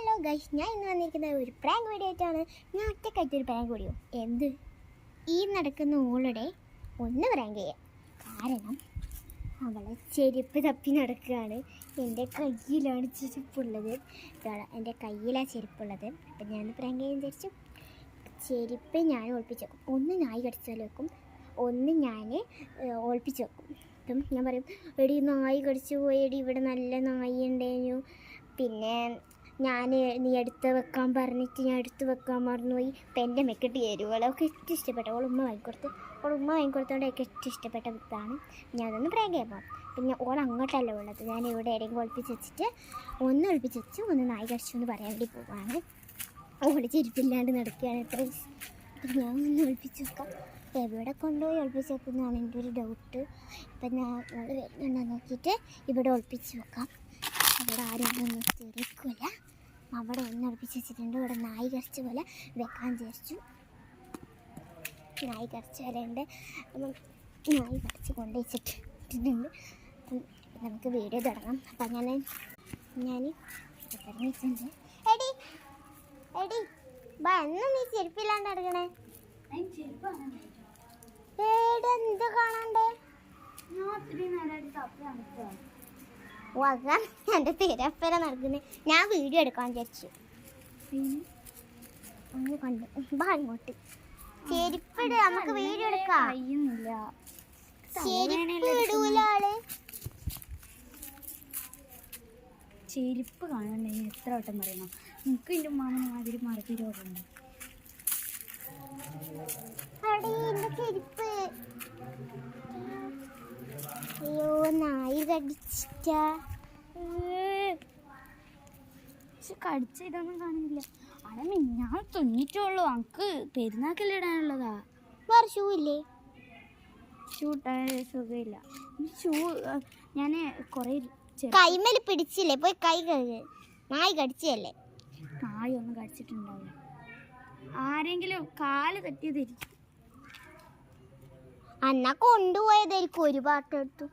Hello guys, ഞാൻ ഇന്ന് വന്നിരിക്കുന്നത് ഒരു പ്രാങ്ക് വീഡിയോ ആയിട്ടാണ്. ഞാൻ ഒറ്റക്കായിട്ടൊരു പ്രാങ്ക് വീഡിയോ. എന്ത് ഈ നടക്കുന്ന ഓളുടെ ഒന്ന് പ്രാങ്ക് ചെയ്യാം. കാരണം അവളെ ചെരുപ്പ് തപ്പി നടക്കുകയാണ്. എൻ്റെ കയ്യിലാണ് ചെരുപ്പുള്ളത്. എൻ്റെ കയ്യിലാണ് ചെരുപ്പുള്ളത്. അപ്പം ഞാൻ പ്രാങ്ക് ചെയ്യാൻ വിചാരിച്ചു. ചെരുപ്പ് ഞാൻ ഒളിപ്പിച്ച് വെക്കും. ഒന്ന് നായി കടിച്ചാൽ വെക്കും, ഒന്ന് ഞാൻ ഒളിപ്പിച്ച് വെക്കും. അപ്പം ഞാൻ പറയും, എടി നായി കടിച്ചു പോയി, എടി ഇവിടെ നല്ല നായി ഉണ്ടായിരുന്നു. പിന്നെ നീ എടുത്ത് വെക്കാൻ പറഞ്ഞിട്ട് ഞാൻ എടുത്ത് വെക്കാൻ മറന്നുപോയി. ഇപ്പം എൻ്റെ മെക്കെട്ട് ചേരുവകളൊക്കെ ഏറ്റവും ഇഷ്ടപ്പെട്ട ഉമ്മ വാങ്ങിക്കൊടുത്തോണ്ട് എനിക്ക് ഏറ്റവും ഇഷ്ടപ്പെട്ട വിത്താണ്. ഞാനൊന്ന് പ്രാങ്ക് ചെയ്യാൻ പോകും. പിന്നെ ഓൾ അങ്ങോട്ടല്ല ഉള്ളത്. ഞാൻ ഇവിടെ എവിടെയെങ്കിലും ഒളിപ്പിച്ച് വെച്ചിട്ട് ഒന്ന് ഒളിപ്പിച്ച് വെച്ചു, ഒന്ന് നായി കടിച്ചു എന്ന് പറയാൻ വേണ്ടി പോവാണ്. ഓടി ചെരുപ്പില്ലാണ്ട് നടക്കുകയാണ്. ഞാൻ ഒന്ന് ഒളിപ്പിച്ച് വെക്കാം. എവിടെ കൊണ്ടുപോയി ഒളിപ്പിച്ച് വെക്കുന്നതാണ് എൻ്റെ ഒരു ഡൗട്ട്. ഇപ്പം ഞാൻ വരുന്നുണ്ടോ നോക്കിയിട്ട് ഇവിടെ ഒളിപ്പിച്ച് വെക്കാം. അവിടെ ആരും ഒന്നും തിരക്കില്ല. അവിടെ ഒന്ന് ഒളിപ്പിച്ച് വെച്ചിട്ടുണ്ട്. ഇവിടെ നായി കടിച്ച പോലെ വെക്കാൻ വിചാരിച്ചു. നായി കടിച്ച പോലെ ഉണ്ട്. അപ്പം നായി കടിച്ച് കൊണ്ടു വെച്ചിട്ടുണ്ട്. അപ്പം നമുക്ക് വീഡിയോ തുടങ്ങാം. അപ്പം ഞാൻ വെച്ചിട്ടുണ്ട്. എടി എടി ബാ, എന്നും നീ ചെരുപ്പില്ലാണ്ട് എടുക്കണേ. എന്ത് കാണണ്ടേ? എൻ്റെ തിരപ്പര നടക്കുന്നത്. ഞാൻ വീഡിയോ എടുക്കാൻ വിചാരിച്ചു. ഒന്ന് കണ്ടു ബാ ഇങ്ങോട്ട്. ചെരുപ്പിട്, നമുക്ക് വീഡിയോ എടുക്കാം. ചെരുപ്പ് ഇടൂല ആള്. ചെരുപ്പ് കാണണ്ടേ? എത്ര വട്ടം പറയണം? നമുക്ക് എൻ്റെ ഉമ്മാമനെ മാതിരി മറത്തി രോഗമുണ്ട്. ചെരുപ്പ് അയ്യോ, നായി കടിച്ചിട്ട. കടിച്ച ഇതൊന്നും കാണില്ല. അവിടെ ഞാൻ തുന്നിട്ടുള്ളൂ. നമുക്ക് പെരുന്നാക്കല്ലേ ഇടാനുള്ളതാ. വേറെ ഷൂ ഇല്ലേ? ഷൂ ഇട്ടാൻ സുഖമില്ല. ഷൂ ഞാൻ കുറേ കൈമേൽ പിടിച്ചില്ലേ, പോയി കൈ കഴുകു. നായി കടിച്ചല്ലേ? നായി ഒന്നും കടിച്ചിട്ടുണ്ടാവില്ല. ആരെങ്കിലും കാല് തട്ടിയതായിരിക്കും. അന്നാ കൊണ്ടുപോയതായിരിക്കും. ഒരു പാട്ടെടുത്തു.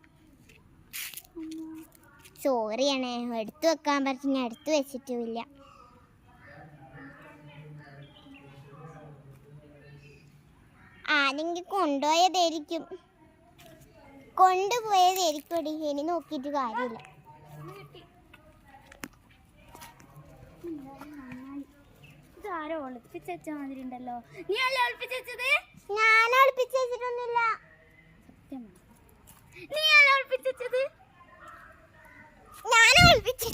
സോറിയാണേ, എടുത്തു വെക്കാൻ പറ്റും. ഞാൻ എടുത്തു വെച്ചിട്ടുമില്ല. ആരെങ്കിലും കൊണ്ടുപോയതായിരിക്കും. കൊണ്ടുപോയതായിരിക്കും. ഇനി നോക്കിയിട്ട് കാര്യമില്ല. ഇതാരോ ഒളിപ്പിച്ച മാതിരി ഉണ്ടല്ലോ. നീ അല്ലേ ഒളിപ്പിച്ചത്? ഞാൻ ഒളിപ്പിച്ച് വെച്ചിട്ടൊന്നുമില്ല. സത്യമാണ്, നീ അല്ലേ ഒളിപ്പിച്ചത്? ഞാൻ ഒളിപ്പിച്ചു.